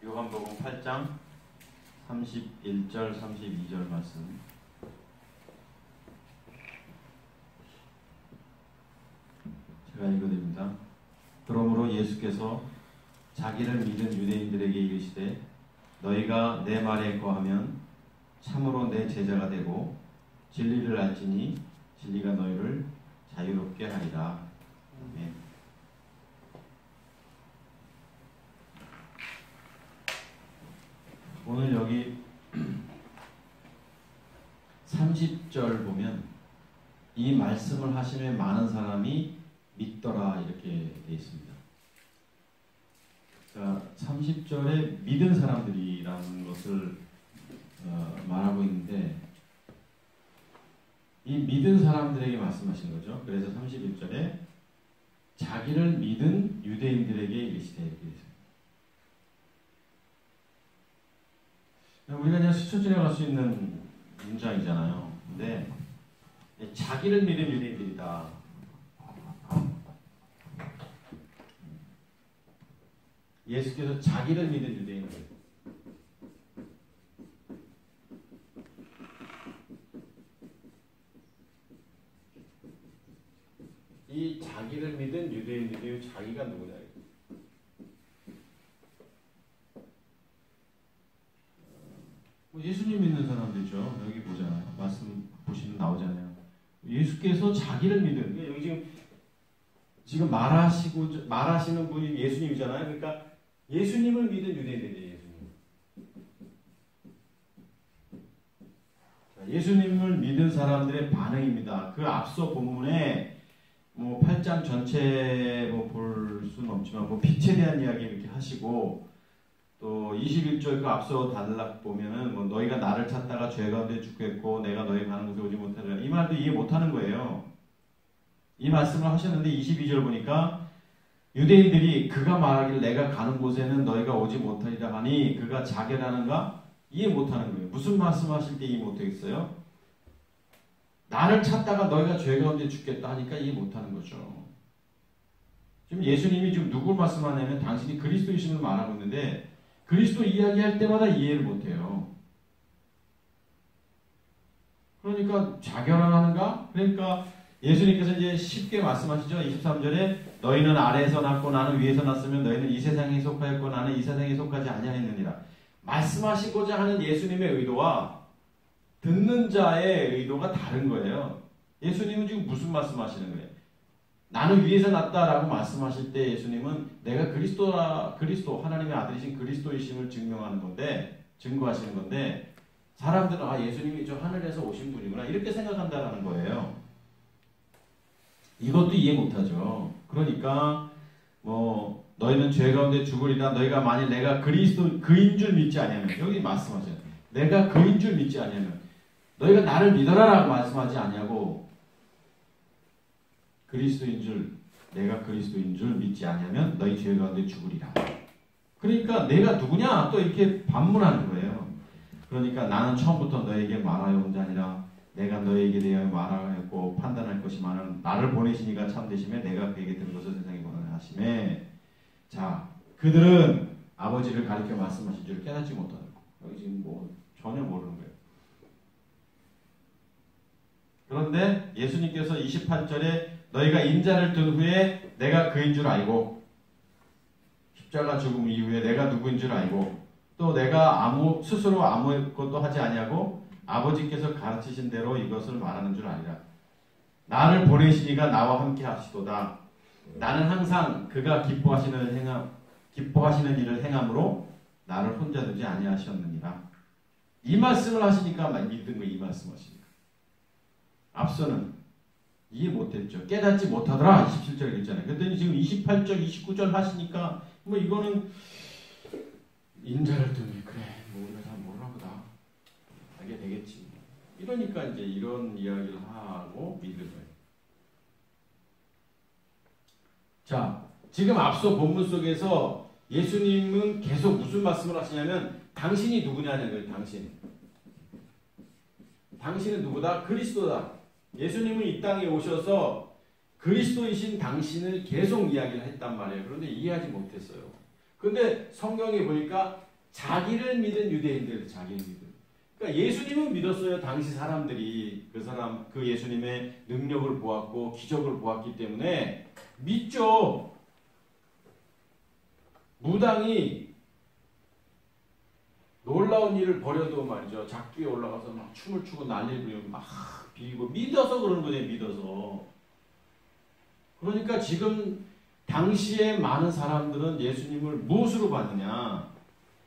요한복음 8장 31절 32절 말씀. 제가 읽어드립니다. 그러므로 예수께서 자기를 믿은 유대인들에게 이르시되 너희가 내 말에 거하면 참으로 내 제자가 되고 진리를 알지니 진리가 너희를 자유롭게 하리라. 아멘. 오늘 여기 30절 보면 이 말씀을 하시면 많은 사람이 믿더라 이렇게 되어 있습니다. 자, 30절에 믿은 사람들이라는 것을 말하고 있는데 이 믿은 사람들에게 말씀하신 거죠. 그래서 31절에 자기를 믿은 유대인들에게 이르시되 이렇게 되어 있습니다. 우리가 그냥 스쳐 지나갈 수 있는 문장이잖아요. 근데 자기를 믿은 유대인들이다. 예수께서 자기를 믿은 유대인들. 이 자기를 믿은 유대인들이 자기가 누구냐? 예수님 믿는 사람들이죠. 여기 보잖아요. 말씀 보시면 나오잖아요. 예수께서 자기를 믿은. 여기 지금 말하시는 분이 예수님이잖아요. 그러니까 예수님을 믿은 유대인들이에요. 예수님을 믿은 사람들의 반응입니다. 그 앞서 본문에 8장 전체 볼 수는 없지만 빛에 대한 이야기 이렇게 하시고 또 21절 그 앞서 단락 보면은 너희가 나를 찾다가 죄 가운데 죽겠고 내가 너희 가는 곳에 오지 못하리라. 이 말도 이해 못하는 거예요. 이 말씀을 하셨는데 22절 보니까 유대인들이 그가 말하길 내가 가는 곳에는 너희가 오지 못하리라 하니 그가 자결하는가? 이해 못하는 거예요. 무슨 말씀하실 때 이해 못하겠어요? 나를 찾다가 너희가 죄 가운데 죽겠다 하니까 이해 못하는 거죠. 지금 예수님이 지금 누굴 말씀하냐면 당신이 그리스도이심을 말하고 있는데 그리스도 이야기할 때마다 이해를 못해요. 그러니까 자결하는가? 그러니까 예수님께서 이제 쉽게 말씀하시죠. 23절에 너희는 아래에서 났고 나는 위에서 났으면 너희는 이 세상에 속하였고 나는 이 세상에 속하지 아니하였느니라. 말씀하시고자 하는 예수님의 의도와 듣는 자의 의도가 다른 거예요. 예수님은 지금 무슨 말씀하시는 거예요? 나는 위에서 났다라고 말씀하실 때 예수님은 내가 그리스도 하나님의 아들이신 그리스도이심을 증거하시는 건데 사람들은 예수님이 저 하늘에서 오신 분이구나 이렇게 생각한다는 거예요. 이것도 이해 못하죠. 그러니까 너희는 죄 가운데 죽으리라. 너희가 만일 내가 그리스도 그인 줄 믿지 아니하면 여기 말씀하세요. 내가 그인 줄 믿지 아니하면 너희가 나를 믿어라라고 말씀하지 아니하고 내가 그리스도인 줄 믿지 아니하면 너희 죄 가운데 죽으리라. 그러니까 내가 누구냐 또 이렇게 반문하는 거예요. 그러니까 나는 처음부터 너에게 말하여 온 자니라. 내가 너에게 대하여 말하였고 판단할 것이마는 나를 보내시니가 참되시매 내가 그에게 들은 것을 세상에 보내라 하시매. 자, 그들은 아버지를 가리켜 말씀하신 줄 깨닫지 못하는 거. 여기 지금 전혀 모르는 거예요. 그런데 예수님께서 28절에 너희가 인자를 든 후에 내가 그인 줄 알고 십자가 죽음 이후에 내가 누구인 줄 알고 또 내가 스스로 아무것도 하지 아니하고 아버지께서 가르치신 대로 이것을 말하는 줄 아니라. 나를 보내시니가 나와 함께 하시도다. 나는 항상 그가 기뻐하시는 일을 행함으로 나를 혼자 두지 아니하셨느니라. 이 말씀을 하시니까 믿는 거예요. 이 말씀하시니까. 앞서는 이해 못했죠. 깨닫지 못하더라. 27절에 있잖아요. 그랬더니 지금 28절, 29절 하시니까 이거는 인자를 두니 그래. 우리가 잘 모르나 보다. 알게 되겠지. 이러니까 이제 이런 이야기를 하고 믿는 거예요. 자, 지금 앞서 본문 속에서 예수님은 계속 무슨 말씀을 하시냐면 당신이 누구냐는 거예요. 당신은 누구다? 그리스도다. 예수님은 이 땅에 오셔서 그리스도이신 당신을 계속 이야기를 했단 말이에요. 그런데 이해하지 못했어요. 근데 성경에 보니까 자기를 믿은 유대인들, 자기를 믿은. 그러니까 예수님은 믿었어요. 당시 사람들이 그 예수님의 능력을 보았고 기적을 보았기 때문에 믿죠. 무당이 놀라운 일을 벌여도 말이죠. 작기에 올라가서 막 춤을 추고 난리를 부리고 막 비비고 믿어서 그러는 거예요. 믿어서. 그러니까 지금 당시에 많은 사람들은 예수님을 무엇으로 받느냐?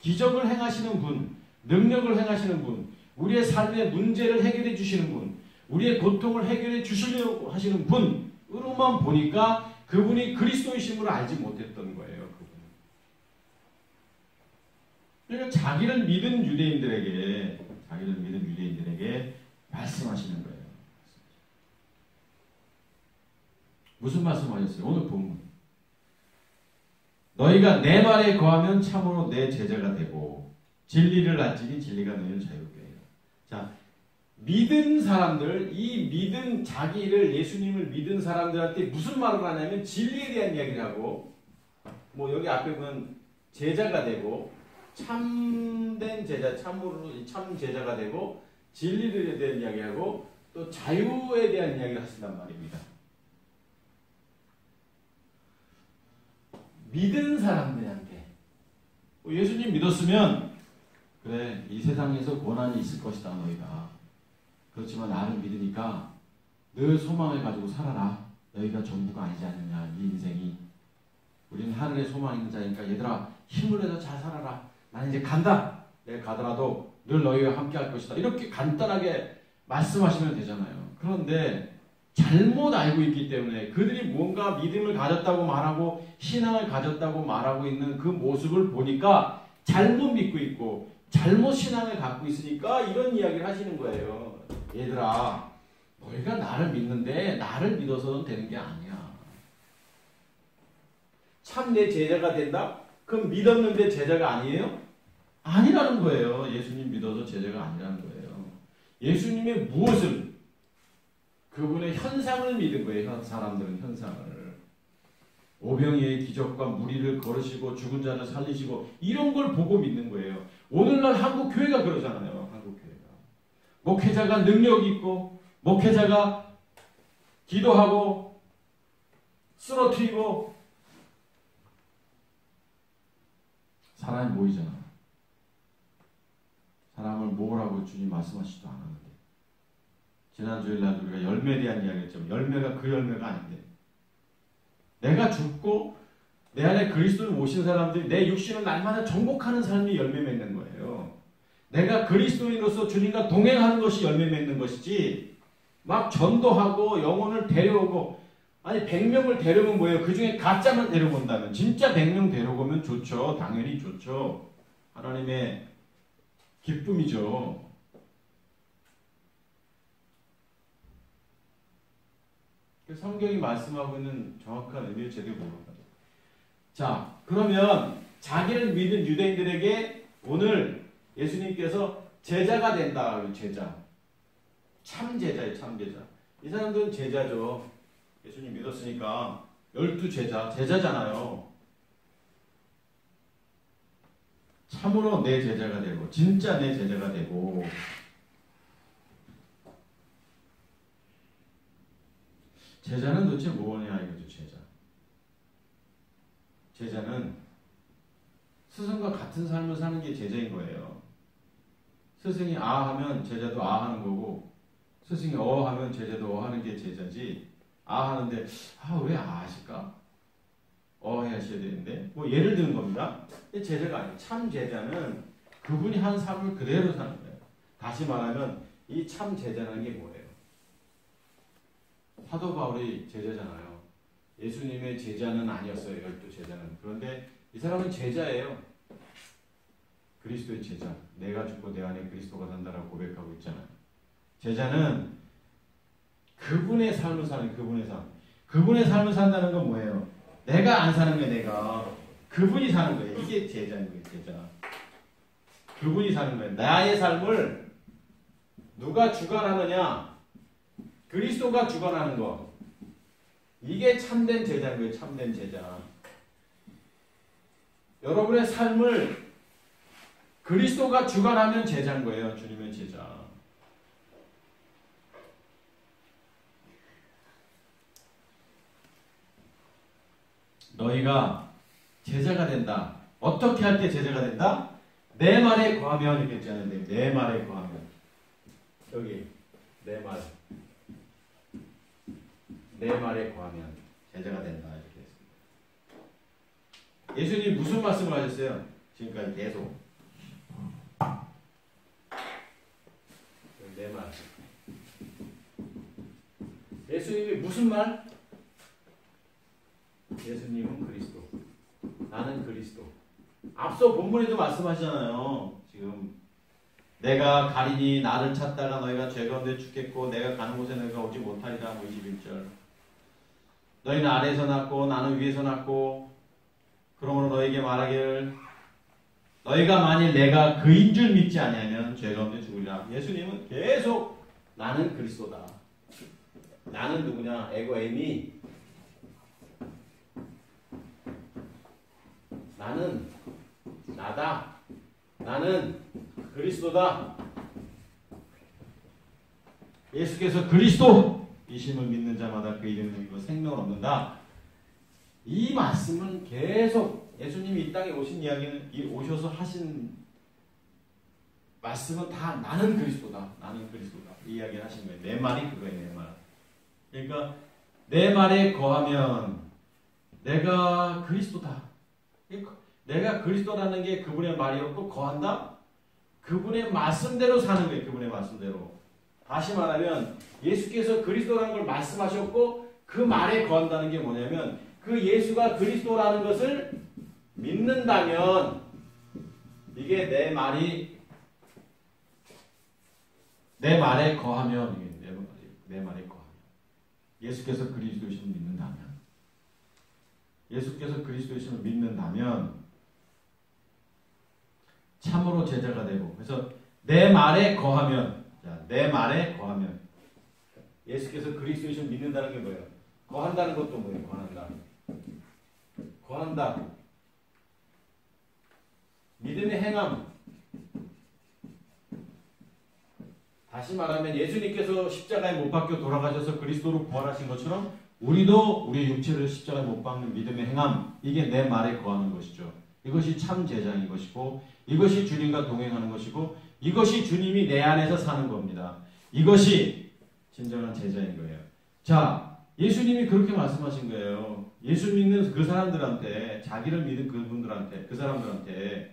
기적을 행하시는 분, 능력을 행하시는 분, 우리의 삶의 문제를 해결해 주시는 분, 우리의 고통을 해결해 주시려고 하시는 분으로만 보니까 그분이 그리스도이심을 알지 못했던 거예요. 그러니까 자기를 믿은 유대인들에게 말씀하시는 거예요. 무슨 말씀하셨어요? 오늘 본문. 너희가 내 말에 거하면 참으로 내 제자가 되고 진리를 알지니 진리가 너희를 자유롭게 해요. 자, 믿은 사람들, 이 믿은 자기를 예수님을 믿은 사람들한테 무슨 말을 하냐면 진리에 대한 이야기를 하고 뭐 여기 앞에 보면 제자가 되고 참된 제자, 참으로 참 제자가 되고 진리에 대한 이야기하고 또 자유에 대한 이야기를 하신단 말입니다. 믿은 사람들한테 예수님 믿었으면 그래 이 세상에서 고난이 있을 것이다 너희가. 그렇지만 나를 믿으니까 늘 소망을 가지고 살아라. 너희가 전부가 아니지 않느냐 이 인생이. 우리는 하늘에 소망 있는 자니까 얘들아 힘을 내서 잘 살아라. 나는 이제 간다. 내가 가더라도 늘 너희와 함께 할 것이다. 이렇게 간단하게 말씀하시면 되잖아요. 그런데 잘못 알고 있기 때문에 그들이 뭔가 믿음을 가졌다고 말하고 신앙을 가졌다고 말하고 있는 그 모습을 보니까 잘못 믿고 있고 잘못 신앙을 갖고 있으니까 이런 이야기를 하시는 거예요. 얘들아 너희가 나를 믿는데 나를 믿어서는 되는 게 아니야. 참 내 제자가 된다? 그럼 믿었는데 제자가 아니에요? 아니라는 거예요. 예수님 믿어서 제자가 아니라는 거예요. 예수님의 무엇을? 그분의 현상을 믿은 거예요. 사람들은 현상을. 오병이의 기적과 무리를 걸으시고 죽은 자를 살리시고 이런 걸 보고 믿는 거예요. 오늘날 한국 교회가 그러잖아요. 한국 교회가. 목회자가 능력이 있고 목회자가 기도하고 쓰러뜨리고 사람이 모이잖아. 사람을 모으라고 주님 말씀하시지도 않았는데. 지난 주일날 우리가 열매에 대한 이야기 했죠. 열매가 그 열매가 아닌데. 내가 죽고 내 안에 그리스도를 모신 사람들이 내 육신을 날마다 정복하는 삶이 열매 맺는 거예요. 내가 그리스도인으로서 주님과 동행하는 것이 열매 맺는 것이지 막 전도하고 영혼을 데려오고 아니 100명을 데려오면 뭐예요? 그 중에 가짜만 데려온다면 진짜 100명 데려오면 좋죠. 당연히 좋죠. 하나님의 기쁨이죠. 성경이 말씀하고 있는 정확한 의미를 제대로 모르는 거죠. 자, 그러면 자기를 믿은 유대인들에게 오늘 예수님께서 제자가 된다. 제자. 참 제자예요. 참 제자. 이 사람들은 제자죠. 예수님 믿었으니까 12제자. 제자잖아요. 참으로 내 제자가 되고 진짜 내 제자가 되고 제자는 도대체 뭐냐 이거죠. 제자는 스승과 같은 삶을 사는 게 제자인 거예요. 스승이 아 하면 제자도 아 하는 거고 스승이 어 하면 제자도 어 하는 게 제자지. 아 하는데 아 왜 아 하실까? 어 하셔야 되는데 뭐 예를 드는 겁니다. 제자가 아니에요. 참 제자는 그분이 한 삶을 그대로 사는 거예요. 다시 말하면 이 참 제자라는 게 뭐예요? 사도 바울이 제자잖아요. 예수님의 제자는 아니었어요. 12제자는. 그런데 이 사람은 제자예요. 그리스도의 제자. 내가 죽고 내 안에 그리스도가 산다라고 고백하고 있잖아요. 제자는 그분의 삶을 사는 그분의 삶. 그분의 삶을 산다는 건 뭐예요? 내가 안 사는 거예요. 내가. 그분이 사는 거예요. 이게 제자인 거예요. 제자. 그분이 사는 거예요. 나의 삶을 누가 주관하느냐? 그리스도가 주관하는 거. 이게 참된 제자인 거예요. 참된 제자. 여러분의 삶을 그리스도가 주관하면 제자인 거예요. 주님의 제자. 너희가 제자가 된다. 어떻게 할 때 제자가 된다? 내 말에 거하면 이렇게 했잖아요. 내 말에 거하면. 여기 내 말. 내 말에 거하면 제자가 된다. 이렇게 했습니다. 예수님이 무슨 말씀을 하셨어요? 지금까지 계속. 내 말. 예수님이 무슨 말? 예수님은 그리스도. 나는 그리스도. 앞서 본문에도 말씀하시잖아요. 지금 내가 가리니 나를 찾다가 너희가 죄 가운데 죽겠고 내가 가는 곳에 너희가 오지 못하리라. 21절. 너희는 아래에서 났고 나는 위에서 났고 그러므로 너희에게 말하기를 너희가 만일 내가 그인 줄 믿지 아니하면 죄 가운데 죽으리라. 예수님은 계속 나는 그리스도다. 나는 누구냐? 에고 에미. 나는 나다. 나는 그리스도다. 예수께서 그리스도이심을 믿는 자마다 그 이름을 믿고 생명을 얻는다. 이 말씀은 계속 예수님이 이 땅에 오신 이야기는 오셔서 하신 말씀은 다 나는 그리스도다. 나는 그리스도다. 이 이야기를 하신 거예요. 내 말이 그거예요. 내 말. 그러니까 내 말에 거하면 내가 그리스도다. 내가 그리스도라는 게 그분의 말이었고 거한다? 그분의 말씀대로 사는 거예요. 그분의 말씀대로. 다시 말하면 예수께서 그리스도라는 걸 말씀하셨고 그 말에 거한다는 게 뭐냐면 그 예수가 그리스도라는 것을 믿는다면 이게 내 말에 거하면 내 말에 거하면 예수께서 그리스도이심을 믿는다면 예수께서 그리스도이심을 믿는다면 참으로 제자가 되고 그래서 내 말에 거하면 자, 내 말에 거하면 예수께서 그리스도이심을 믿는다는 게 뭐예요? 거한다는 것도 뭐예요? 거한다. 믿음의 행함. 다시 말하면 예수님께서 십자가에 못 박혀 돌아가셔서 그리스도로 부활하신 것처럼 우리도 우리의 육체를 십자가에 못 박는 믿음의 행함. 이게 내 말에 거하는 것이죠. 이것이 참 제자인 것이고 이것이 주님과 동행하는 것이고 이것이 주님이 내 안에서 사는 겁니다. 이것이 진정한 제자인 거예요. 자, 예수님이 그렇게 말씀하신 거예요. 예수 믿는 그 사람들한테 자기를 믿은 그분들한테 그 사람들한테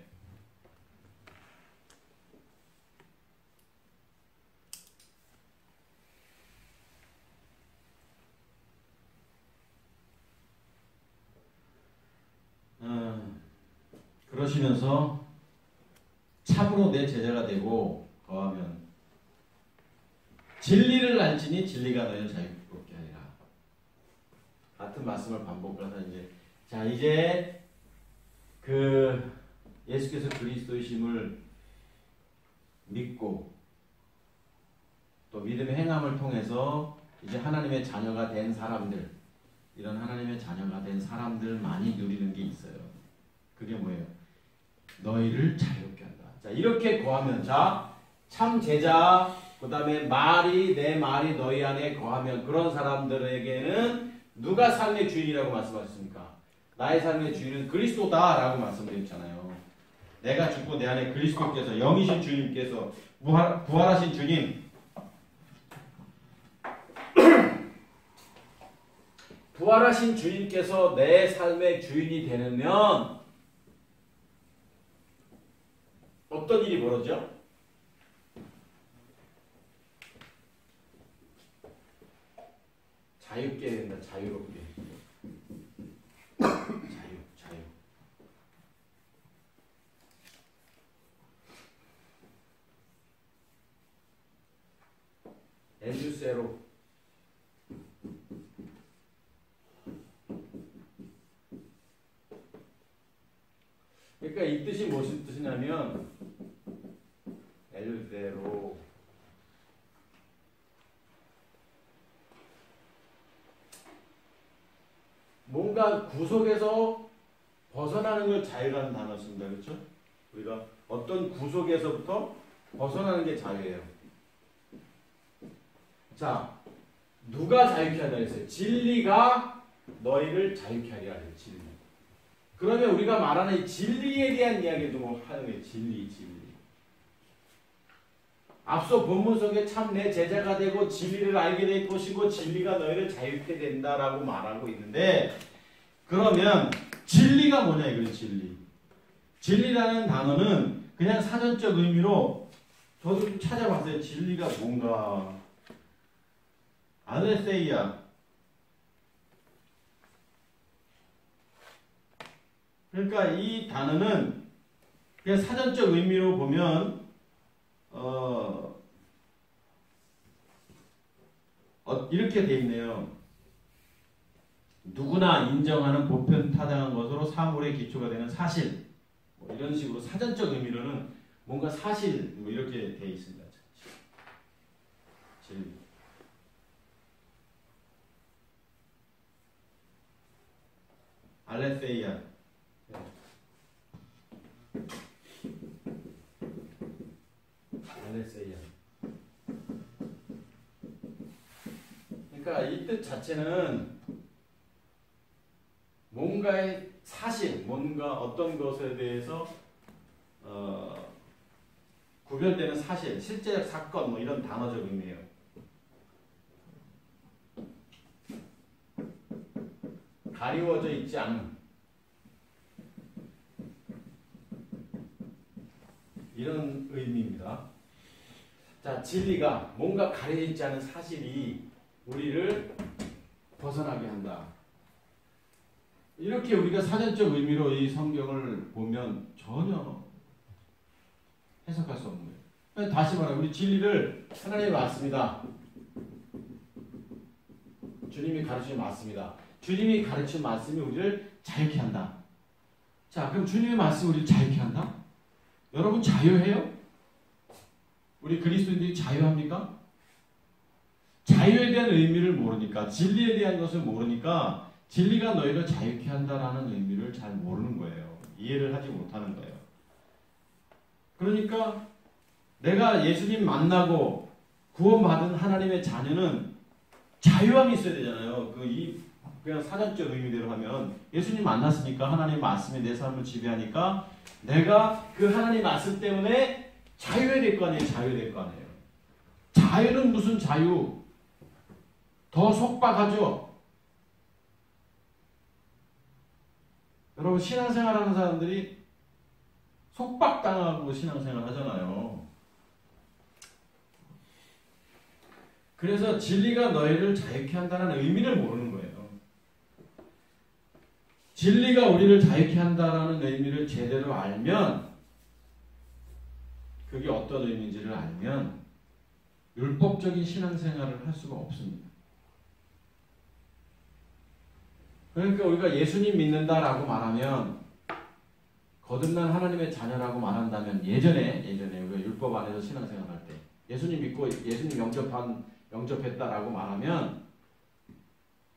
그러시면서 참으로 내 제자가 되고 거하면 진리를 알지니 진리가 너희를 자유롭게 하리라. 같은 말씀을 반복해서 이제 그 예수께서 그리스도이심을 믿고 또 믿음의 행함을 통해서 이제 하나님의 자녀가 된 사람들 이런 하나님의 자녀가 된 사람들만이 누리는 게 있어요. 그게 뭐예요? 너희를 자유롭게 한다. 자, 이렇게 거하면 자, 참 제자 그 다음에 내 말이 너희 안에 거하면 그런 사람들에게는 누가 삶의 주인이라고 말씀하셨습니까? 나의 삶의 주인은 그리스도다라고 말씀드렸잖아요. 내가 죽고 내 안에 그리스도께서 영이신 주님께서 부활하신 주님 부활하신 주님께서 내 삶의 주인이 되면 어떤 일이 벌어져? 자유롭게 된다. 자유롭게. 자유. 엔주세로. 그러니까 이 뜻이 무슨 뜻이냐면 엘대로 뭔가 구속에서 벗어나는 걸 자유라는 단어 씁니다. 그렇죠? 우리가 어떤 구속에서부터 벗어나는 게 자유예요. 자, 누가 자유케 하다 했어요? 진리가 너희를 자유케 하리라 해요. 진리. 그러면 우리가 말하는 이 진리에 대한 이야기도 뭐 하는 거예요. 진리. 앞서 본문 속에 참 내 제자가 되고 진리를 알게 될 것이고 진리가 너희를 자유케 된다라고 말하고 있는데, 그러면 진리가 뭐냐 이거예요. 진리. 진리라는 단어는 그냥 사전적 의미로 저도 좀 찾아봤어요. 진리가 뭔가. 알레세이아. 그러니까 이 단어는 그냥 사전적 의미로 보면 이렇게 돼 있네요. 누구나 인정하는 보편타당한 것으로 사물의 기초가 되는 사실. 뭐 이런 식으로 사전적 의미로는 뭔가 사실 뭐 이렇게 돼 있습니다. 진리. 알레세이아. 알레세이아. 그러니까 이 뜻 자체는 뭔가의 사실, 뭔가 어떤 것에 대해서 구별되는 사실, 실제적 사건 뭐 이런 단어적 의미예요. 가리워져 있지 않은 이런 의미입니다. 자, 진리가 뭔가 가려져 있지 않은 사실이 우리를 벗어나게 한다. 이렇게 우리가 사전적 의미로 이 성경을 보면 전혀 해석할 수 없는 거예요. 다시 말하면 우리 진리를 하나님이 맞습니다. 주님이 가르치신 맞습니다. 주님이 가르친 말씀이 우리를 자유케 한다. 자, 그럼 주님의 말씀이 우리를 자유케 한다? 여러분 자유해요? 우리 그리스도인들이 자유합니까? 자유에 대한 의미를 모르니까, 진리에 대한 것을 모르니까 진리가 너희를 자유케 한다라는 의미를 잘 모르는 거예요. 이해를 하지 못하는 거예요. 그러니까 내가 예수님 만나고 구원받은 하나님의 자녀는 자유함이 있어야 되잖아요. 그냥 사전적 의미대로 하면 예수님 만났으니까 하나님 말씀이 내 삶을 지배하니까 내가 그 하나님 말씀 때문에 자유해야 될 거 아니에요. 자유해야 될 거 아니에요. 자유는 무슨 자유? 더 속박하죠. 여러분 신앙생활하는 사람들이 속박당하고 신앙생활 하잖아요. 그래서 진리가 너희를 자유케 한다는 의미를 모르는 거예요. 진리가 우리를 자유케 한다는 의미를 제대로 알면, 그게 어떤 의미인지를 알면 율법적인 신앙생활을 할 수가 없습니다. 그러니까 우리가 예수님 믿는다라고 말하면, 거듭난 하나님의 자녀라고 말한다면, 예전에 우리가 율법 안에서 신앙생활할 때 예수님 믿고 예수님 영접했다라고 말하면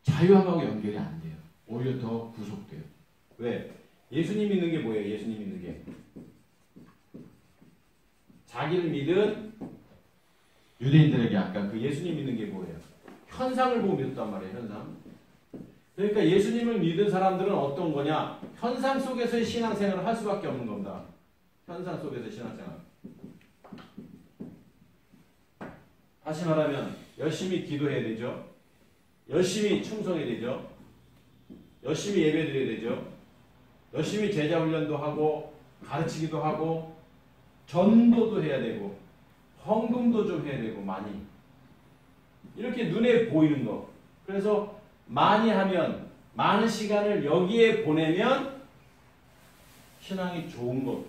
자유함하고 연결이 안 돼요. 오히려 더 구속돼요. 왜? 예수님 믿는 게 뭐예요? 예수님 믿는 게 자기를 믿은 유대인들에게 아까 그 예수님 믿는 게 뭐예요? 현상을 보고 믿었단 말이에요. 현상. 그러니까 예수님을 믿은 사람들은 어떤 거냐? 현상 속에서의 신앙생활을 할 수밖에 없는 겁니다. 현상 속에서의 신앙생활. 다시 말하면 열심히 기도해야 되죠. 열심히 충성해야 되죠. 열심히 예배드려야 되죠. 열심히 제자훈련도 하고 가르치기도 하고 전도도 해야 되고 헌금도 좀 해야 되고 많이. 이렇게 눈에 보이는 거. 그래서 많이 하면, 많은 시간을 여기에 보내면 신앙이 좋은 것.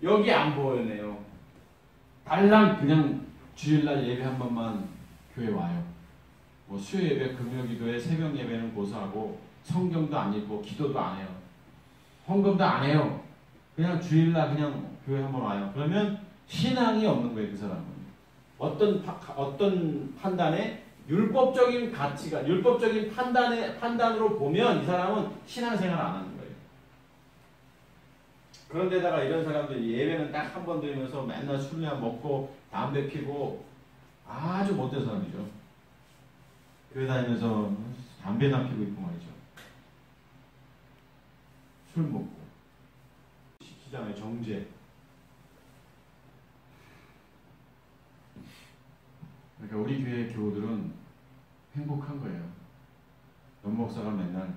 여기 안 보이네요. 달랑 그냥 주일날 예배 한 번만 교회 와요. 뭐 수요 예배, 금요 기도회, 새벽 예배는 고사하고 성경도 안 읽고 기도도 안 해요. 헌금도 안 해요. 그냥 주일날 그냥 교회 한 번 와요. 그러면 신앙이 없는 거예요. 그 사람은. 어떤 판단에 율법적인 가치가, 율법적인 판단으로 보면 이 사람은 신앙생활 안 하는 거예요. 그런데다가 이런 사람들이 예배는 딱 한 번 드리면서 맨날 술이나 먹고 담배 피고 아주 못된 사람이죠. 교회 다니면서 담배나 피고 있고 말이죠. 술 먹고 시장의 정죄. 그러니까 우리 교회 교우들은 행복한 거예요. 연 목사가 맨날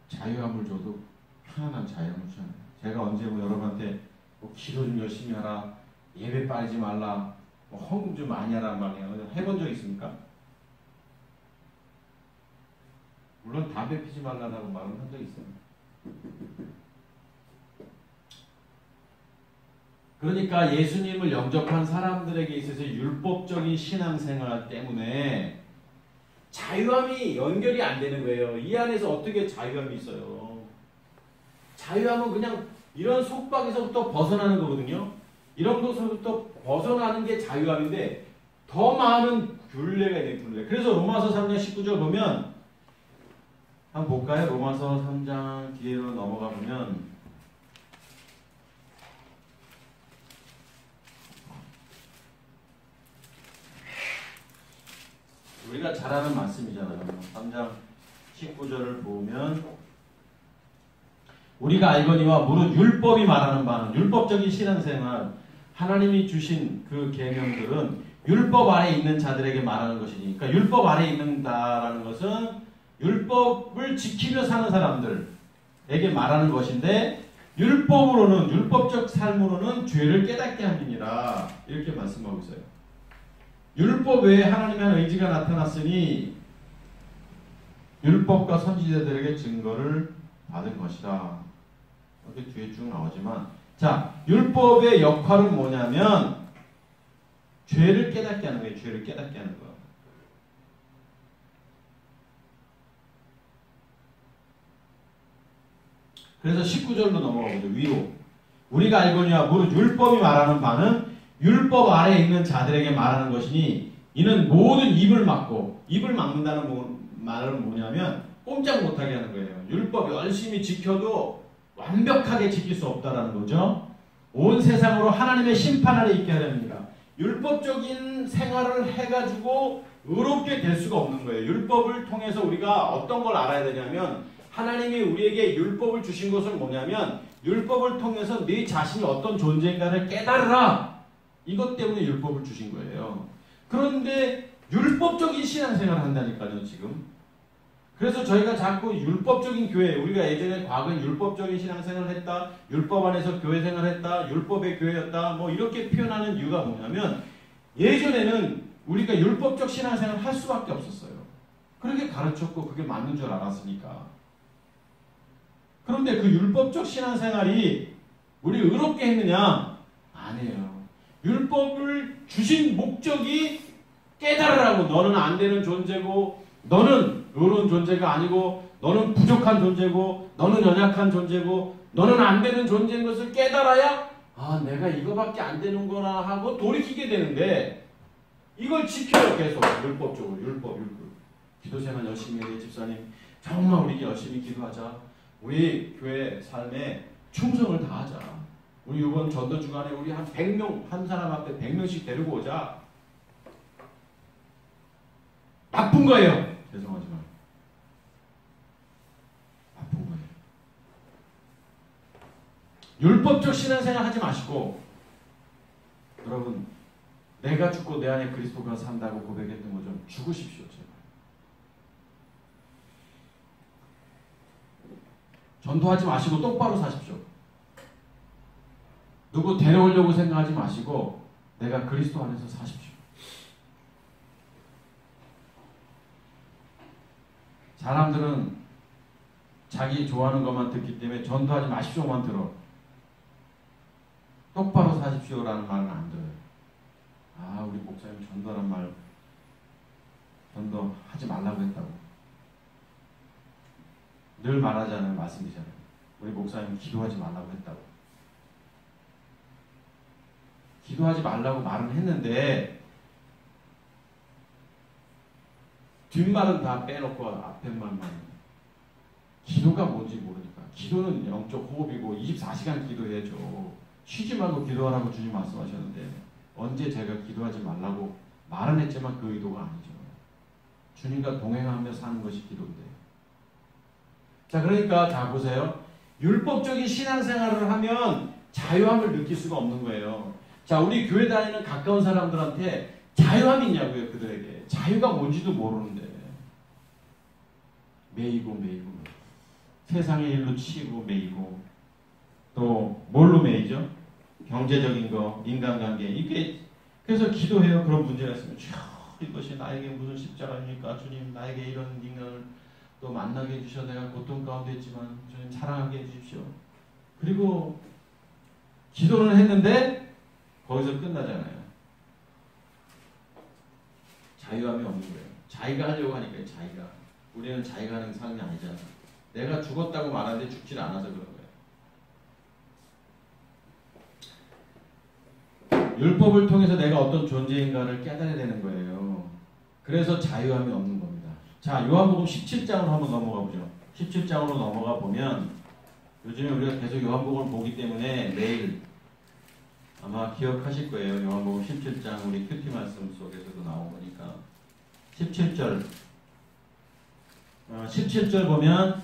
자유함을 줘도 편안한 자유함을 주잖아요. 제가 언제 뭐 여러분한테 뭐 기도 좀 열심히 하라, 예배 빠지지 말라, 뭐 헌금 좀 많이 하라 말이에요. 해본 적 있습니까? 물론 담배 피지 말라고 말은 한 적 있어요. 그러니까 예수님을 영접한 사람들에게 있어서 율법적인 신앙생활 때문에 자유함이 연결이 안 되는 거예요. 이 안에서 어떻게 자유함이 있어요? 자유함은 그냥 이런 속박에서부터 벗어나는 거거든요. 이런 것으로부터 벗어나는 게 자유함인데 더 많은 굴레가 있는 굴레. 그래서 로마서 3장 19절 보면 한번 볼까요? 로마서 3장 뒤로 넘어가 보면 우리가 잘 아는 말씀이잖아요. 3장 19절을 보면 우리가 알거니와 무릇 율법이 말하는 바는 율법적인 신앙생활 하나님이 주신 그 계명들은 율법 아래 있는 자들에게 말하는 것이니 그러니까 율법 아래 있는다라는 것은 율법을 지키며 사는 사람들에게 말하는 것인데 율법으로는 율법적 삶으로는 죄를 깨닫게 함이니라 이렇게 말씀하고 있어요. 율법 외에 하나님의 한 의지가 나타났으니 율법과 선지자들에게 증거를 받은 것이다. 이렇게 뒤에 쭉 나오지만 자, 율법의 역할은 뭐냐면 죄를 깨닫게 하는 거예요. 죄를 깨닫게 하는 거. 그래서 19절로 넘어가 보죠. 위로. 우리가 알거니와 무릇 율법이 말하는 바는 율법 아래에 있는 자들에게 말하는 것이니 이는 모든 입을 막고 입을 막는다는 말은 뭐냐면 꼼짝 못하게 하는 거예요. 율법 열심히 지켜도 완벽하게 지킬 수 없다라는 거죠. 온 세상으로 하나님의 심판 아래 있게 하려니까 율법적인 생활을 해가지고 의롭게 될 수가 없는 거예요. 율법을 통해서 우리가 어떤 걸 알아야 되냐면 하나님이 우리에게 율법을 주신 것은 뭐냐면 율법을 통해서 네 자신이 어떤 존재인가를 깨달으라. 이것 때문에 율법을 주신 거예요. 그런데 율법적인 신앙생활을 한다니까요, 지금. 그래서 저희가 자꾸 율법적인 교회, 우리가 예전에 과거에 율법적인 신앙생활을 했다, 율법 안에서 교회 생활을 했다, 율법의 교회였다, 뭐 이렇게 표현하는 이유가 뭐냐면 예전에는 우리가 율법적 신앙생활을 할 수밖에 없었어요. 그렇게 가르쳤고 그게 맞는 줄 알았으니까. 그런데 그 율법적 신앙생활이 우리 의롭게 했느냐? 아니에요. 율법을 주신 목적이 깨달으라고. 너는 안 되는 존재고 너는 의로운 존재가 아니고 너는 부족한 존재고 너는 연약한 존재고 너는 안 되는 존재인 것을 깨달아야 아 내가 이거밖에 안 되는구나 하고 돌이키게 되는데 이걸 지켜요. 계속 율법적으로 율법 기도생활 열심히 해. 집사님 정말 우리 열심히 기도하자. 우리 교회 삶에 충성을 다하자. 우리 이번 전도 주간에 우리 한 100명 한 사람 앞에 100명씩 데리고 오자. 나쁜 거예요. 죄송하지만 나쁜 거예요. 율법적 신앙생활 하지 마시고 여러분 내가 죽고 내 안에 그리스도가 산다고 고백했던 거 좀 죽으십시오. 제발. 전도하지 마시고 똑바로 사십시오. 누구 데려오려고 생각하지 마시고 내가 그리스도 안에서 사십시오. 사람들은 자기 좋아하는 것만 듣기 때문에 전도하지 마십시오만 들어. 똑바로 사십시오라는 말은 안 들어요. 아 우리 목사님 전도란 말 전도하지 말라고 했다고 늘 말하잖아요. 말씀이잖아요. 우리 목사님 기도하지 말라고 했다고. 기도하지 말라고 말은 했는데 뒷말은 다 빼놓고 앞에만 기도가 뭔지 모르니까 기도는 영적 호흡이고 24시간 기도해야죠. 쉬지 말고 기도하라고 주님 말씀하셨는데 언제 제가 기도하지 말라고 말은 했지만 그 의도가 아니죠. 주님과 동행하며 사는 것이 기도인데. 자, 그러니까 자 보세요. 율법적인 신앙생활을 하면 자유함을 느낄 수가 없는 거예요. 자, 우리 교회 다니는 가까운 사람들한테 자유함이 있냐고요. 그들에게. 자유가 뭔지도 모르는데 매이고 세상의 일로 치이고 매이고 또 뭘로 매이죠? 경제적인 거, 인간관계. 이게 그래서 기도해요. 그런 문제가 있으면 이것이 나에게 무슨 십자가입니까? 주님, 나에게 이런 인간을 또 만나게 해주셔. 내가 고통 가운데 있지만 주님 사랑하게 해주십시오. 그리고 기도는 했는데 거기서 끝나잖아요. 자유함이 없는 거예요. 자기가 하려고 하니까 자기가. 우리는 자기가 하는 삶이 아니잖아. 내가 죽었다고 말하는데 죽질 않아서 그런 거예요. 율법을 통해서 내가 어떤 존재인가를 깨달아야 되는 거예요. 그래서 자유함이 없는 겁니다. 자, 요한복음 17장으로 한번 넘어가 보죠. 17장으로 넘어가 보면 요즘에 우리가 계속 요한복음을 보기 때문에 내일 아마 기억하실 거예요. 요한복음 17장 우리 큐티 말씀 속에서도 나온 거니까. 17절 보면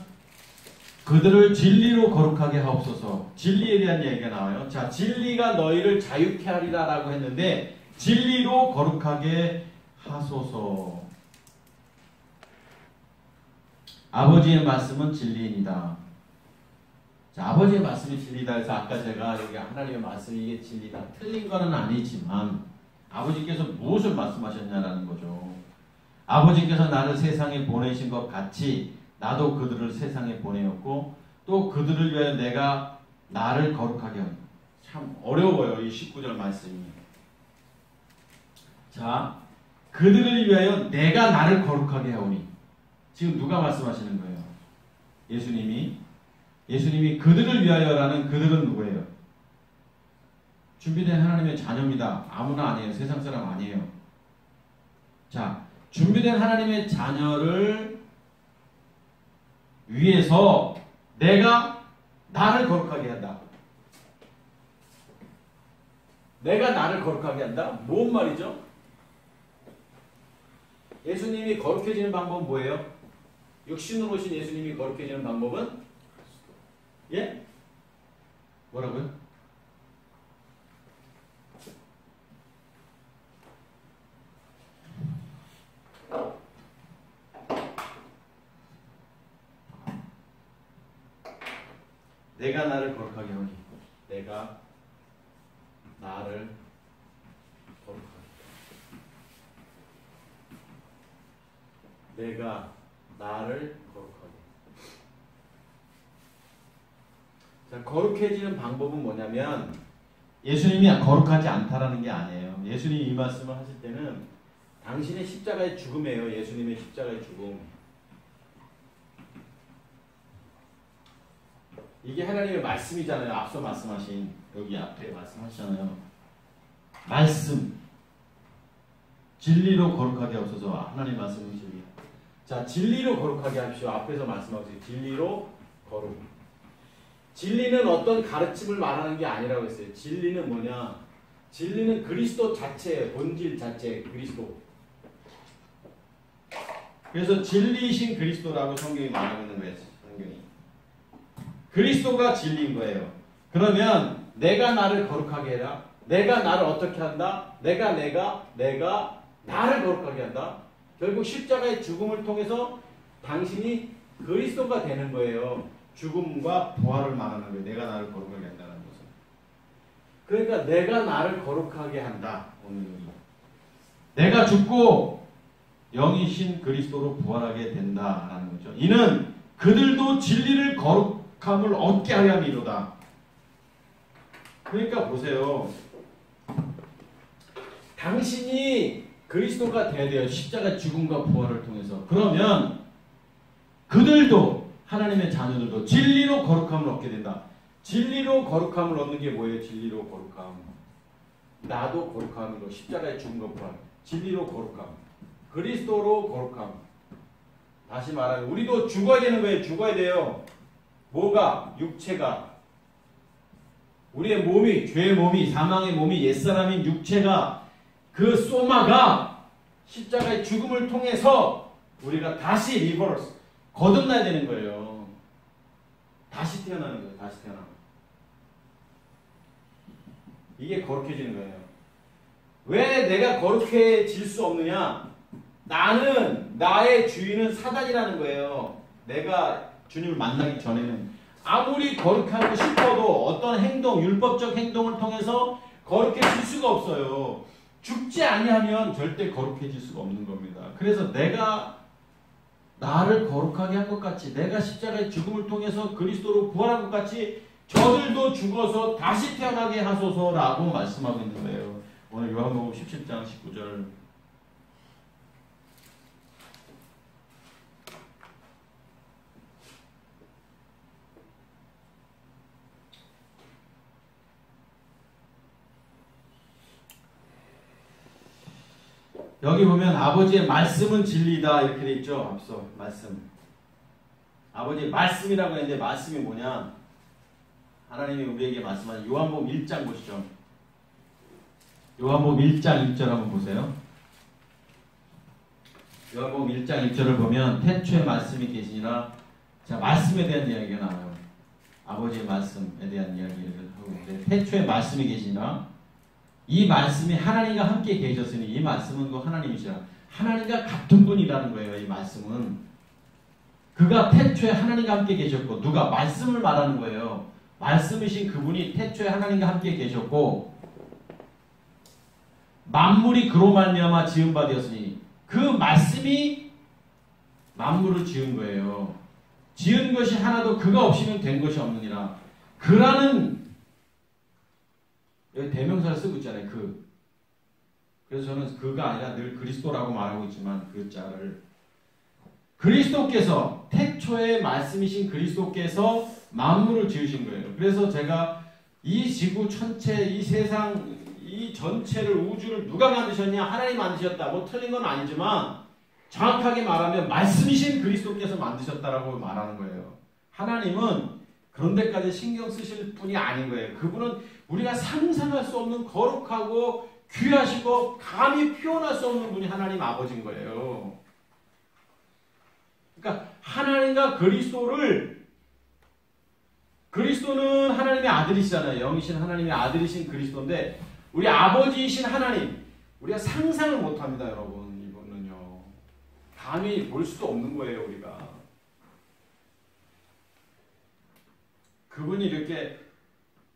그들을 진리로 거룩하게 하옵소서. 진리에 대한 얘기가 나와요. 자, 진리가 너희를 자유케 하리라 라고 했는데 진리로 거룩하게 하소서. 아버지의 말씀은 진리입니다. 자, 아버지의 말씀이 진리다 해서 아까 제가 여기 하나님의 말씀이 이게 진리다. 틀린 거는 아니지만 아버지께서 무엇을 말씀하셨냐라는 거죠. 아버지께서 나를 세상에 보내신 것 같이 나도 그들을 세상에 보내었고 또 그들을 위하여 내가 나를 거룩하게 하는. 참 어려워요. 이 19절 말씀이. 자, 그들을 위하여 내가 나를 거룩하게 하오니. 지금 누가 말씀하시는 거예요? 예수님이 그들을 위하여라는 그들은 누구예요? 준비된 하나님의 자녀입니다. 아무나 아니에요. 세상 사람 아니에요. 자, 준비된 하나님의 자녀를 위해서 내가 나를 거룩하게 한다. 내가 나를 거룩하게 한다? 뭔 말이죠? 예수님이 거룩해지는 방법은 뭐예요? 육신으로 오신 예수님이 거룩해지는 방법은? 예? 뭐라고요? 내가 나를 거룩하게 하니. 내가 나를 거룩하게. 내가 나를 거룩하게. 자, 거룩해지는 방법은 뭐냐면 예수님이 거룩하지 않다라는 게 아니에요. 예수님이 이 말씀을 하실 때는 당신의 십자가의 죽음이에요. 예수님의 십자가의 죽음. 이게 하나님의 말씀이잖아요. 앞서 말씀하신 여기 앞에 말씀하시잖아요. 말씀. 진리로 거룩하게 하옵소서. 하나님 말씀은 진리. 자, 진리로 거룩하게 하십시오. 앞에서 말씀하세요. 진리로 거룩. 진리는 어떤 가르침을 말하는 게 아니라고 했어요. 진리는 뭐냐? 진리는 그리스도 자체, 본질 자체, 그리스도. 그래서 진리이신 그리스도라고 성경이 말하고 있는 거예요. 성경이. 그리스도가 진리인 거예요. 그러면 내가 나를 거룩하게 해라. 내가 나를 어떻게 한다? 내가 나를 거룩하게 한다. 결국 십자가의 죽음을 통해서 당신이 그리스도가 되는 거예요. 죽음과 부활을 말하는 거예요. 내가 나를 거룩하게 한다는 것은. 그러니까 내가 나를 거룩하게 한다. 오늘 내가 죽고 영이신 그리스도로 부활하게 된다라는 거죠. 이는 그들도 진리를 거룩함을 얻게 하려 함이로다. 그러니까 보세요. 당신이 그리스도가 돼야 돼요. 십자가 죽음과 부활을 통해서. 그러면 그들도 하나님의 자녀들도 진리로 거룩함을 얻게 된다. 진리로 거룩함을 얻는 게 뭐예요? 진리로 거룩함. 나도 거룩함으로 십자가의 죽음과 부활. 진리로 거룩함. 그리스도로 거룩함. 다시 말하면 우리도 죽어야 되는 거예요. 죽어야 돼요. 뭐가? 육체가. 우리의 몸이, 죄의 몸이, 사망의 몸이, 옛사람인 육체가, 그 소마가 십자가의 죽음을 통해서 우리가 다시 리버러스, 거듭나야 되는 거예요. 다시 태어나는 거예요. 다시 태어나는 거예요. 이게 거룩해지는 거예요. 왜 내가 거룩해질 수 없느냐? 나의 주인은 사단이라는 거예요. 내가 주님을 만나기 전에는 아무리 거룩하고 싶어도 어떤 행동, 율법적 행동을 통해서 거룩해질 수가 없어요. 죽지 아니하면 절대 거룩해질 수가 없는 겁니다. 그래서 내가 나를 거룩하게 한 것 같이, 내가 십자가의 죽음을 통해서 그리스도로 부활한 것 같이 저들도 죽어서 다시 태어나게 하소서라고 말씀하고 있는 거예요. 오늘 요한복음 17장 19절. 여기 보면 아버지의 말씀은 진리다 이렇게 돼 있죠. 앞서 말씀. 아버지의 말씀이라고 했는데 말씀이 뭐냐? 하나님이 우리에게 말씀하신 요한복음 1장 보시죠. 요한복음 1장 1절 한번 보세요. 요한복음 1장 1절을 보면 태초에 말씀이 계시니라. 자, 말씀에 대한 이야기가 나와요. 아버지의 말씀에 대한 이야기를 하고 있는데 태초에 말씀이 계시니라. 이 말씀이 하나님과 함께 계셨으니 이 말씀은 또 하나님이시라. 하나님과 같은 분이라는 거예요. 이 말씀은. 그가 태초에 하나님과 함께 계셨고 누가? 말씀을 말하는 거예요. 말씀이신 그분이 태초에 하나님과 함께 계셨고 만물이 그로 말미암아 지은 바 되었으니 그 말씀이 만물을 지은 거예요. 지은 것이 하나도 그가 없이는 된 것이 없느니라. 그라는 여기 대명사를 쓰고 있잖아요. 그래서 저는 그가 아니라 늘 그리스도라고 말하고 있지만 그 자를 그리스도께서 태초에 말씀이신 그리스도께서 만물을 지으신 거예요. 그래서 제가 이 지구 전체, 이 세상, 이 전체를 우주를 누가 만드셨냐? 하나님 만드셨다. 뭐 틀린 건 아니지만 정확하게 말하면 말씀이신 그리스도께서 만드셨다라고 말하는 거예요. 하나님은 그런 데까지 신경 쓰실 분이 아닌 거예요. 그분은 우리가 상상할 수 없는 거룩하고 귀하시고 감히 표현할 수 없는 분이 하나님 아버지인 거예요. 그러니까 하나님과 그리스도는 하나님의 아들이시잖아요. 영이신 하나님의 아들이신 그리스도인데 우리 아버지이신 하나님 우리가 상상을 못합니다. 여러분 이거는요. 감히 볼 수도 없는 거예요. 우리가. 그분이 이렇게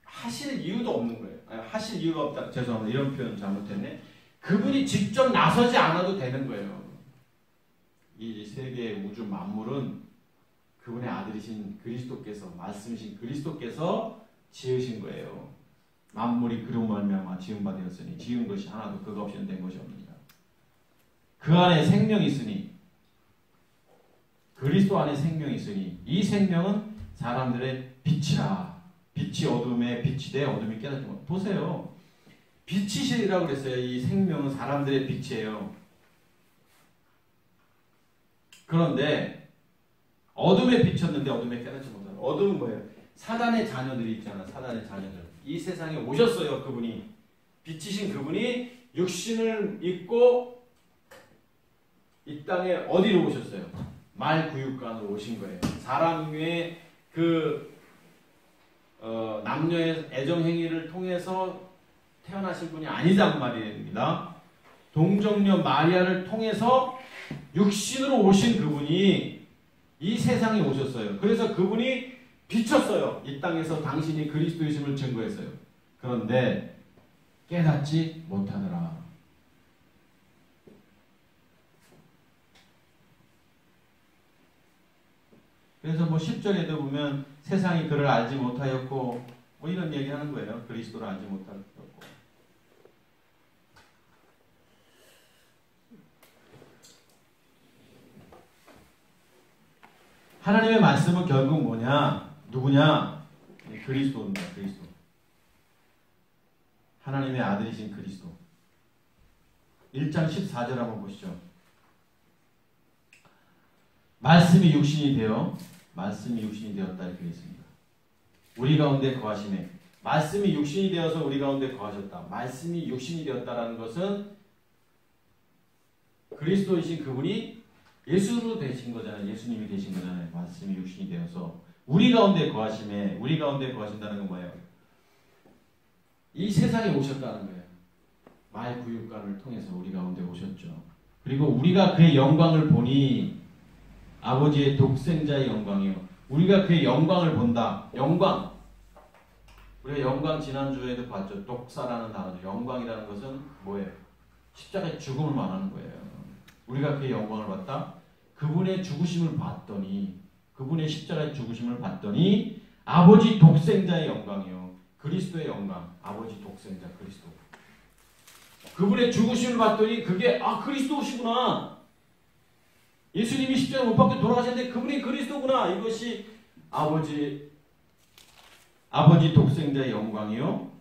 하실 이유도 없는 거예요. 아니, 하실 이유가 없다. 죄송합니다. 이런 표현 잘못했네. 그분이 직접 나서지 않아도 되는 거예요. 이 세계 우주 만물은 그분의 아들이신 그리스도께서 말씀이신 그리스도께서 지으신 거예요. 만물이 그로 말미암아 지은 바 되었으니 지은 것이 하나도 그가 없이는 된 것이 없느니라. 그 안에 생명이 있으니 그리스도 안에 생명이 있으니 이 생명은 사람들의 빛이라. 빛이 어둠에 빛이 돼 어둠이 깨닫지 못. 보세요. 빛이시라고 그랬어요. 이 생명은 사람들의 빛이에요. 그런데 어둠에 비쳤는데 어둠에 깨닫지 못하는. 어둠은 뭐예요? 사단의 자녀들이 있잖아. 사단의 자녀들. 이 세상에 오셨어요. 그분이. 빛이신 그분이 육신을 입고 이 땅에 어디로 오셨어요? 말구육관으로 오신 거예요. 사람의 남녀의 애정행위를 통해서 태어나신 분이 아니단 말입니다. 동정녀 마리아를 통해서 육신으로 오신 그분이 이 세상에 오셨어요. 그래서 그분이 비쳤어요. 이 땅에서 당신이 그리스도이심을 증거했어요. 그런데 깨닫지 못하느라. 그래서 뭐 10절에도 보면 세상이 그를 알지 못하였고 뭐 이런 얘기 하는 거예요. 그리스도를 알지 못하였고. 하나님의 말씀은 결국 뭐냐? 누구냐? 그리스도입니다. 그리스도. 하나님의 아들이신 그리스도. 1장 14절 한번 보시죠. 말씀이 육신이 되어 말씀이 육신이 되었다 이렇게 있습니다. 우리 가운데 거하심에 말씀이 육신이 되어서 우리 가운데 거하셨다. 말씀이 육신이 되었다라는 것은 그리스도이신 그분이 예수로 되신 거잖아요. 예수님이 되신 거잖아요. 말씀이 육신이 되어서 우리 가운데 거하심에 우리 가운데 거하신다는 건 뭐예요? 이 세상에 오셨다는 거예요. 말구육관을 통해서 우리 가운데 오셨죠. 그리고 우리가 그의 영광을 보니 아버지의 독생자의 영광이요. 우리가 그의 영광을 본다. 영광. 우리가 영광 지난주에도 봤죠. 독사라는 단어죠. 영광이라는 것은 뭐예요? 십자가의 죽음을 말하는 거예요. 우리가 그의 영광을 봤다. 그분의 죽으심을 봤더니 그분의 십자가의 죽으심을 봤더니 아버지 독생자의 영광이요. 그리스도의 영광. 아버지 독생자 그리스도. 그분의 죽으심을 봤더니 그게 그리스도시구나. 예수님이 십자가 못 박혀 돌아가셨는데 그분이 그리스도구나. 이것이 아버지 독생자의 영광이요.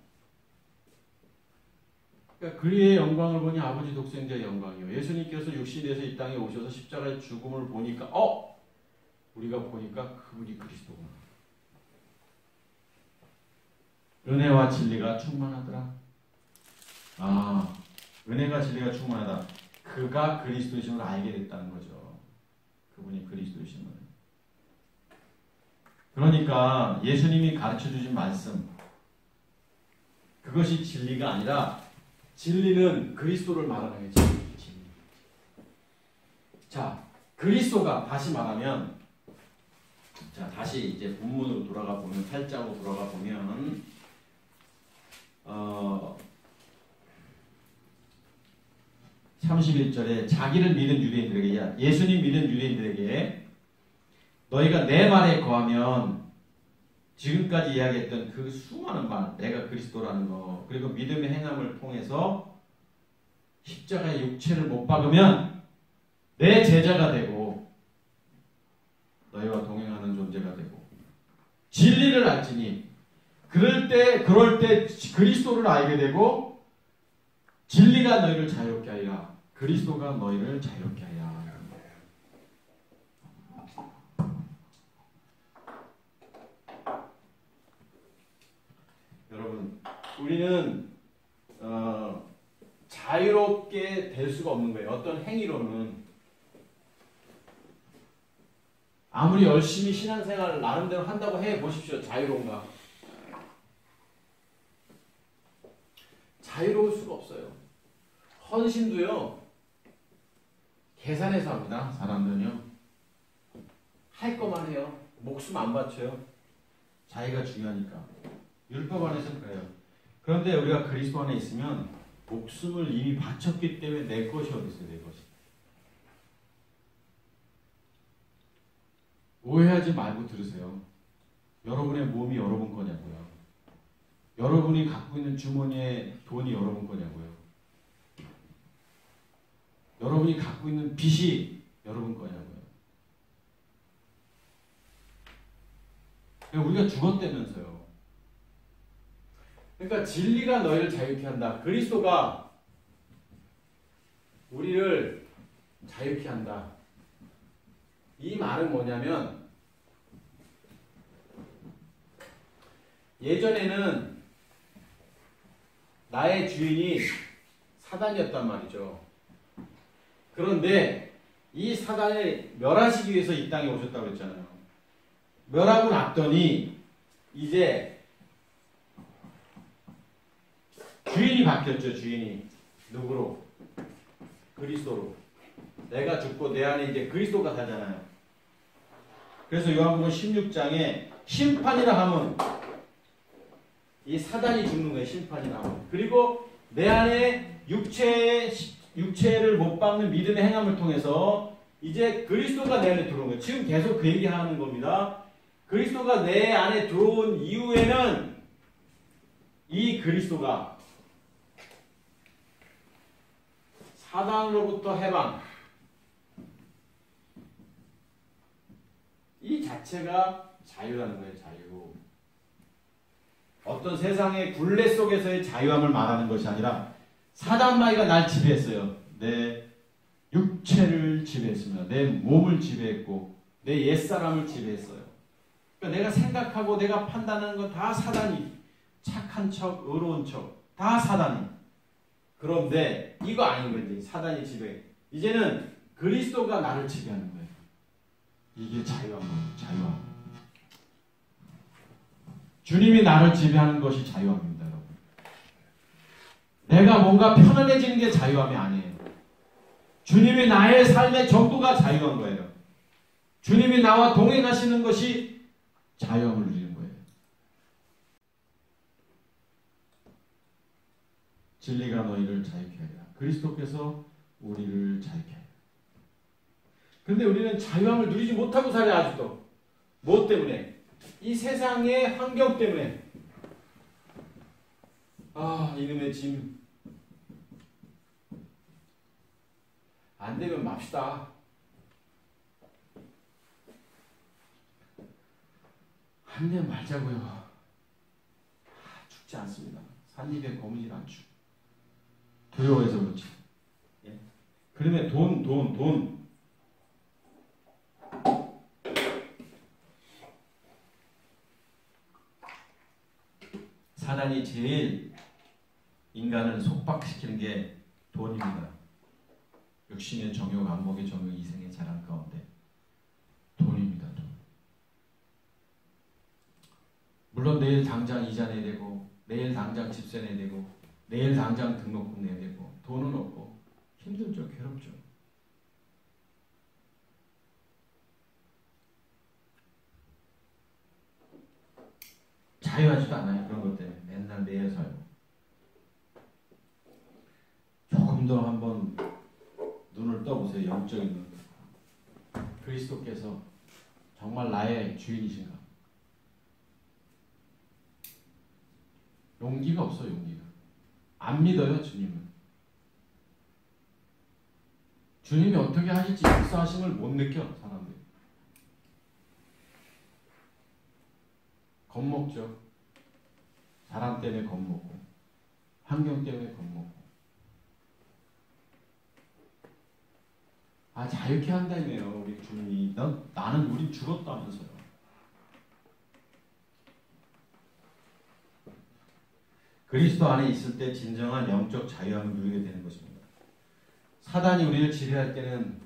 그러니까 그의 영광을 보니 아버지 독생자의 영광이요. 예수님께서 육신이 돼서 이 땅에 오셔서 십자가의 죽음을 보니까 우리가 보니까 그분이 그리스도구나. 은혜와 진리가 충만하더라. 은혜가 진리가 충만하다. 그가 그리스도이심을 알게 됐다는 거죠. 그분이 그리스도이심을. 그러니까 예수님이 가르쳐주신 말씀 그것이 진리가 아니라 진리는 그리스도를 말하는 게 진리. 자, 그리스도가 다시 말하면 다시 이제 본문으로 돌아가 보면 8장으로 돌아가 보면 31절에 자기를 믿은 유대인들에게 예수님 믿은 유대인들에게 너희가 내 말에 거하면 지금까지 이야기했던 그 수많은 말 내가 그리스도라는 거 그리고 믿음의 행함을 통해서 십자가의 육체를 못 박으면 내 제자가 되고 너희와 동행하는 존재가 되고 진리를 알지니 그럴 때 그리스도를 알게 되고 진리가 너희를 자유롭게 하리라. 그리스도가 너희를 자유롭게 하리라. 여러분, 우리는 자유롭게 될 수가 없는 거예요. 어떤 행위로는 아무리 열심히 신앙생활을 나름대로 한다고 해 보십시오. 자유로운가? 자유로울 수가 없어요. 헌신도요. 계산해서 합니다. 사람들은요. 할 것만 해요. 목숨 안 바쳐요. 자기가 중요하니까. 율법 안에서는 그래요. 그런데 우리가 그리스도 안에 있으면 목숨을 이미 바쳤기 때문에 내 것이 어디 있어요. 내 것이. 오해하지 말고 들으세요. 여러분의 몸이 여러분 거냐고요. 여러분이 갖고 있는 주머니에 돈이 여러분 거냐고요. 여러분이 갖고 있는 빚이 여러분 거냐고요. 우리가 죽었다면서요. 그러니까 진리가 너희를 자유케 한다. 그리스도가 우리를 자유케 한다. 이 말은 뭐냐면 예전에는 나의 주인이 사단이었단 말이죠. 그런데 이 사단을 멸하시기 위해서 이 땅에 오셨다고 했잖아요. 멸하고 났더니 이제 주인이 바뀌었죠. 주인이 누구로? 그리스도로. 내가 죽고 내 안에 이제 그리스도가 살잖아요. 그래서 요한복음 16장에 심판이라 하면 이 사단이 죽는 거예요. 심판이라 하면. 그리고 내 안에 육체를 못 박는 믿음의 행함을 통해서 이제 그리스도가 내 안에 들어온 거예요. 지금 계속 그 얘기하는 겁니다. 그리스도가 내 안에 들어온 이후에는 이 그리스도가 사단으로부터 해방, 이 자체가 자유라는 거예요. 자유. 어떤 세상의 굴레 속에서의 자유함을 말하는 것이 아니라 사단마귀가 날 지배했어요. 내 육체를 지배했습니다. 내 몸을 지배했고 내 옛사람을 지배했어요. 그러니까 내가 생각하고 내가 판단하는 건 다 사단이, 착한 척, 의로운 척, 다 사단이. 그런데 이거 아닌 거지. 사단이 지배. 이제는 그리스도가 나를 지배하는 거예요. 이게 자유한 거예요. 자유함. 주님이 나를 지배하는 것이 자유함입니다, 여러분. 내가 뭔가 편안해지는 게 자유함이 아니에요. 주님이 나의 삶의 전부가 자유한 거예요. 주님이 나와 동행하시는 것이 자유함을 누리는 거예요. 진리가 너희를 자유케 하리라. 그리스도께서 우리를 자유케 하리라. 근데 우리는 자유함을 누리지 못하고 살아요, 아직도. 무엇 때문에? 이 세상의 환경 때문에. 이놈의 짐. 안 되면 맙시다. 안 되면 말자고요. 죽지 않습니다. 산입에 거무질 않죠. 두려워해서 그렇지. 예? 그러면 돈. 사단이 제일 인간을 속박시키는 게 돈입니다. 육신의 정욕, 안목의 정욕, 이생의 자랑 가운데 돈입니다. 돈. 물론 내일 당장 이자 내야 되고, 내일 당장 집세 내야 되고, 내일 당장 등록금 내야 되고, 돈은 없고 힘들죠. 괴롭죠. 자유하지도 않아요. 그런 것 때문에 맨날 매여 살고. 조금 더 한번 눈을 떠보세요. 영적인 눈. 그리스도께서 정말 나의 주인이신가? 용기가 없어. 용기가. 안 믿어요. 주님은. 주님이 어떻게 하실지 역사하심을 못 느껴. 사람들이. 겁먹죠. 사람 때문에 겁먹고, 환경 때문에 겁먹고. 자유케 한다며요. 우리 주님이. 나는 우린 죽었다면서요. 그리스도 안에 있을 때 진정한 영적 자유함을 누리게 되는 것입니다. 사단이 우리를 지배할 때는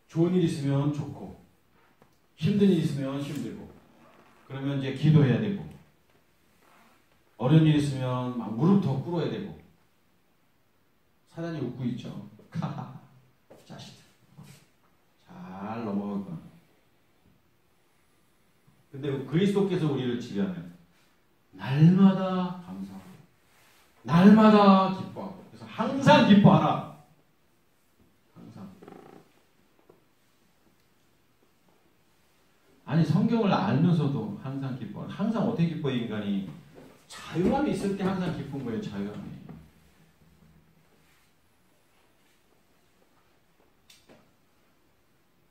좋은 일 있으면 좋고, 힘든 일 있으면 힘들고, 그러면 이제 기도해야 되고, 어려운 일 있으면 막 무릎 더 꿇어야 되고. 사단이 웃고 있죠. 하하, 자식들. 잘 넘어가구나. 근데 그리스도께서 우리를 지배하면 날마다 감사하고, 날마다 기뻐하고. 그래서 항상 기뻐하라. 항상. 아니, 성경을 알면서도 항상 기뻐하라. 항상 어떻게 기뻐해, 인간이? 자유함이 있을 때 항상 기쁜 거예요. 자유함이.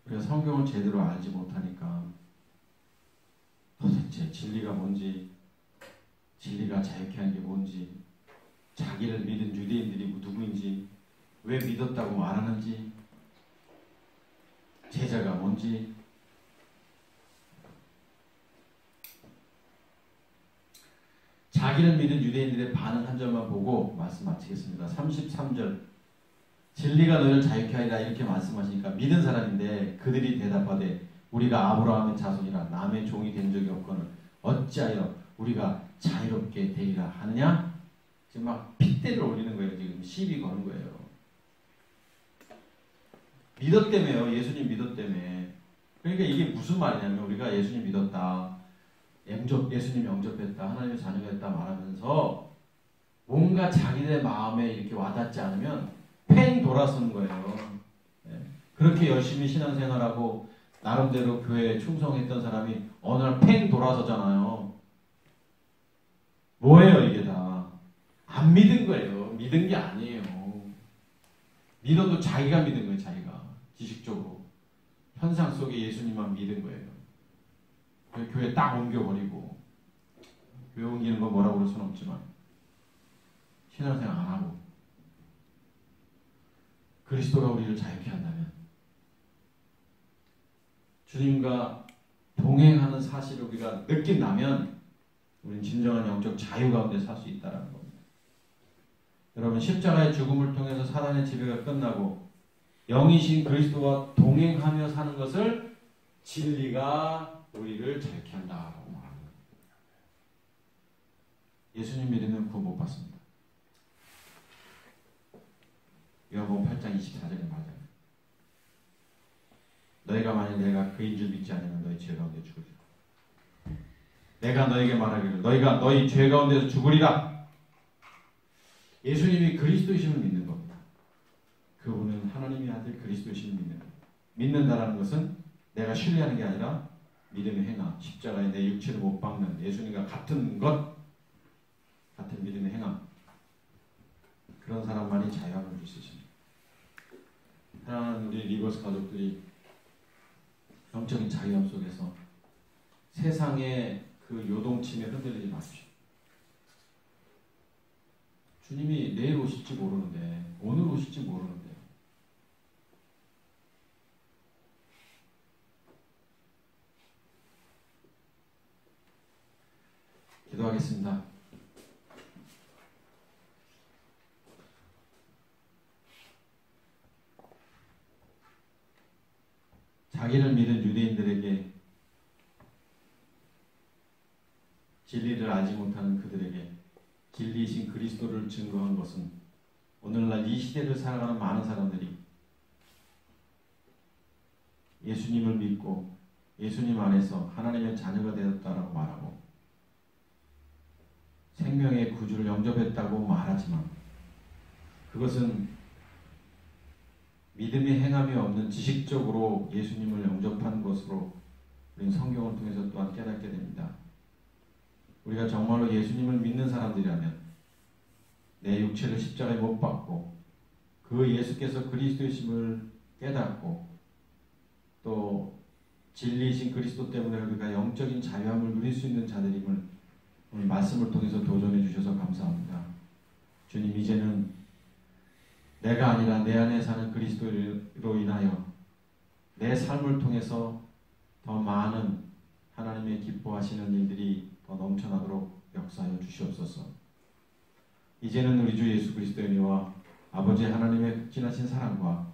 우리가 성경을 제대로 알지 못하니까 도대체 진리가 뭔지, 진리가 자유케 하는 게 뭔지, 자기를 믿은 유대인들이 누구인지, 왜 믿었다고 말하는지, 제자가 뭔지. 자기를 믿은 유대인들의 반응 한 절만 보고 말씀 마치겠습니다. 33절. 진리가 너희를 자유케 하리라 이렇게 말씀하시니까 믿은 사람인데 그들이 대답하되 우리가 아브라함의 자손이라 남의 종이 된 적이 없거늘 어찌하여 우리가 자유롭게 되리라 하느냐? 지금 막 핏대를 올리는 거예요. 지금 시비 거는 거예요. 믿었다며요. 예수님 믿었다며. 그러니까 이게 무슨 말이냐면 우리가 예수님 믿었다. 예수님 영접했다. 하나님의 자녀가 됐다 말하면서 뭔가 자기네 마음에 이렇게 와닿지 않으면 팽 돌아서는 거예요. 네. 그렇게 열심히 신앙생활하고 나름대로 교회에 충성했던 사람이 어느 날 팽 돌아서잖아요. 뭐예요 이게 다? 안 믿은 거예요. 믿은 게 아니에요. 믿어도 자기가 믿은 거예요. 자기가. 지식적으로. 현상 속에 예수님만 믿은 거예요. 교회 딱 옮겨버리고 교회 옮기는 거 뭐라고 그럴 수는 없지만 신앙생활 안 하고 그리스도가 우리를 자유케 한다면 주님과 동행하는 사실을 우리가 느낀다면 우리는 진정한 영적 자유 가운데 살 수 있다는 겁니다. 여러분, 십자가의 죽음을 통해서 사단의 지배가 끝나고 영이신 그리스도와 동행하며 사는 것을 진리가 우리를 자유케 한다라고 말합니다. 예수님 믿으면 구원 못 받습니다. 요한복음 8장 24절에 맞아요. 너희가 만일 내가 그인 줄 믿지 않으면 너희 죄 가운데 죽으리라. 내가 너에게 말하기를 너희가 너희 죄 가운데서 죽으리라. 예수님이 그리스도이심을 믿는 겁니다. 그분은 하나님의 아들 그리스도이심을 믿는 겁니다. 믿는다라는 것은 내가 신뢰하는 게 아니라 믿음의 행함, 십자가에 내 육체를 못 박는 예수님과 같은 것, 같은 믿음의 행함, 그런 사람만이 자유함을 줄 수 있습니다. 사랑하는 우리 리버스 가족들이 영적인 자유함 속에서 세상의 그 요동침에 흔들리지 마십시오. 주님이 내일 오실지 모르는데, 오늘 오실지 모르는데, 기도하겠습니다. 자기를 믿은 유대인들에게 진리를 알지 못하는 그들에게 진리이신 그리스도를 증거한 것은 오늘날 이 시대를 살아가는 많은 사람들이 예수님을 믿고 예수님 안에서 하나님의 자녀가 되었다라고 말하고 생명의 구주를 영접했다고 말하지만 그것은 믿음의 행함이 없는 지식적으로 예수님을 영접한 것으로 우리는 성경을 통해서 또한 깨닫게 됩니다. 우리가 정말로 예수님을 믿는 사람들이라면 내 육체를 십자가에 못 박고 그 예수께서 그리스도이심을 깨닫고 또 진리이신 그리스도 때문에 우리가 영적인 자유함을 누릴 수 있는 자들임을 오늘 말씀을 통해서 도전해 주셔서 감사합니다. 주님, 이제는 내가 아니라 내 안에 사는 그리스도로 인하여 내 삶을 통해서 더 많은 하나님의 기뻐하시는 일들이 더 넘쳐나도록 역사하여 주시옵소서. 이제는 우리 주 예수 그리스도의 은혜와 아버지 하나님의 극진하신 사랑과